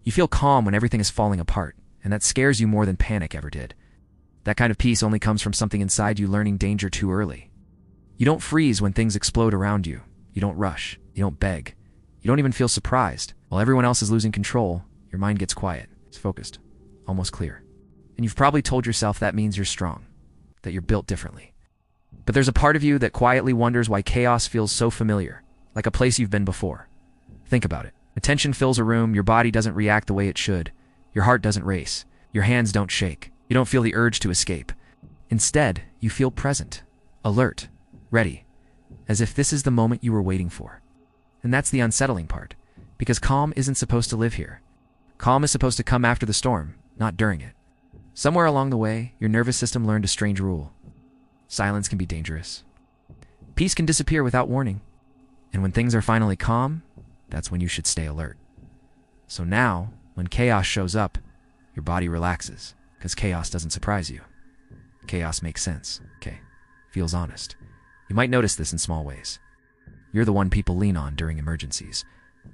You feel calm when everything is falling apart, and that scares you more than panic ever did. That kind of peace only comes from something inside you learning danger too early. You don't freeze when things explode around you. You don't rush. You don't beg. You don't even feel surprised. While everyone else is losing control, your mind gets quiet. It's focused. Almost clear. And you've probably told yourself that means you're strong, that you're built differently. But there's a part of you that quietly wonders why chaos feels so familiar, like a place you've been before. Think about it. Attention fills a room, your body doesn't react the way it should. Your heart doesn't race. Your hands don't shake. You don't feel the urge to escape. Instead, you feel present, alert, ready, as if this is the moment you were waiting for. And that's the unsettling part, because calm isn't supposed to live here. Calm is supposed to come after the storm, not during it. Somewhere along the way, your nervous system learned a strange rule. Silence can be dangerous. Peace can disappear without warning. And when things are finally calm, that's when you should stay alert. So now, when chaos shows up, your body relaxes, because chaos doesn't surprise you. Chaos makes sense, okay? Feels honest. You might notice this in small ways. You're the one people lean on during emergencies.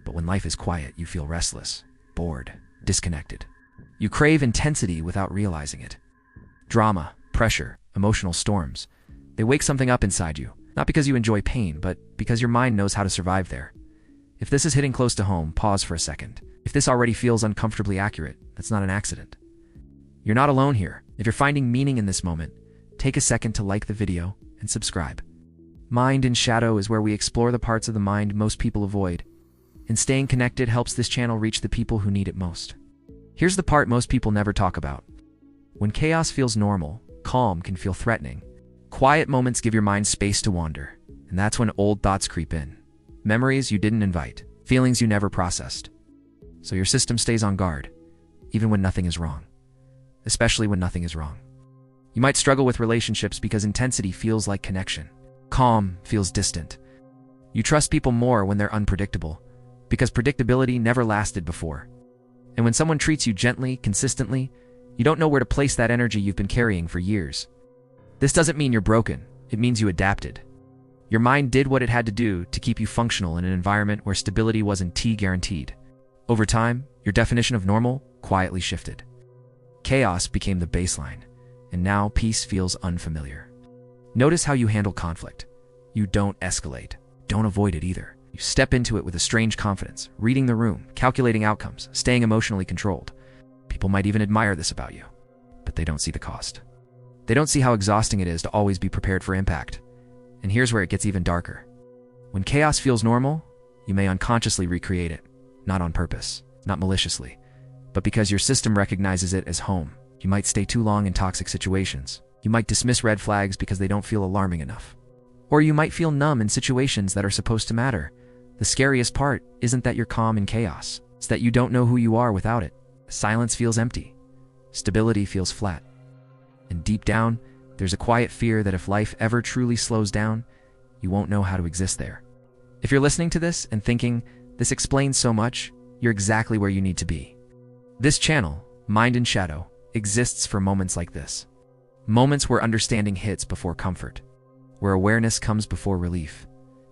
But when life is quiet, you feel restless, bored, disconnected. You crave intensity without realizing it. Drama, pressure, emotional storms. They wake something up inside you, not because you enjoy pain, but because your mind knows how to survive there. If this is hitting close to home, pause for a second. If this already feels uncomfortably accurate, that's not an accident. You're not alone here. If you're finding meaning in this moment, take a second to like the video and subscribe. Mind in Shadow is where we explore the parts of the mind most people avoid. And staying connected helps this channel reach the people who need it most. Here's the part most people never talk about. When chaos feels normal, calm can feel threatening. Quiet moments give your mind space to wander, and that's when old thoughts creep in. Memories you didn't invite, feelings you never processed. So your system stays on guard, even when nothing is wrong. Especially when nothing is wrong. You might struggle with relationships because intensity feels like connection. Calm feels distant. You trust people more when they're unpredictable, because predictability never lasted before. And when someone treats you gently, consistently, you don't know where to place that energy you've been carrying for years. This doesn't mean you're broken. It means you adapted. Your mind did what it had to do to keep you functional in an environment where stability wasn't guaranteed. Over time, your definition of normal quietly shifted. Chaos became the baseline, and now peace feels unfamiliar. Notice how you handle conflict. You don't escalate. Don't avoid it either. You step into it with a strange confidence, reading the room, calculating outcomes, staying emotionally controlled. People might even admire this about you, but they don't see the cost. They don't see how exhausting it is to always be prepared for impact. And here's where it gets even darker. When chaos feels normal, you may unconsciously recreate it, not on purpose, not maliciously, but because your system recognizes it as home. You might stay too long in toxic situations. You might dismiss red flags because they don't feel alarming enough. Or you might feel numb in situations that are supposed to matter. The scariest part isn't that you're calm in chaos. It's that you don't know who you are without it. Silence feels empty. Stability feels flat. And deep down, there's a quiet fear that if life ever truly slows down, you won't know how to exist there. If you're listening to this and thinking, this explains so much, you're exactly where you need to be. This channel, Mind in Shadow, exists for moments like this. Moments where understanding hits before comfort, where awareness comes before relief.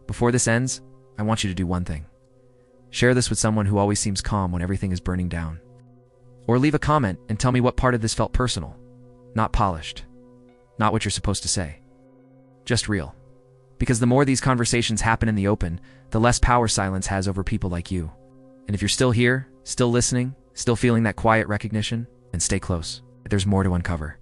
Before this ends, I want you to do one thing. Share this with someone who always seems calm when everything is burning down. Or leave a comment and tell me what part of this felt personal, not polished, not what you're supposed to say. Just real. Because the more these conversations happen in the open, the less power silence has over people like you. And if you're still here, still listening, still feeling that quiet recognition, then stay close. There's more to uncover.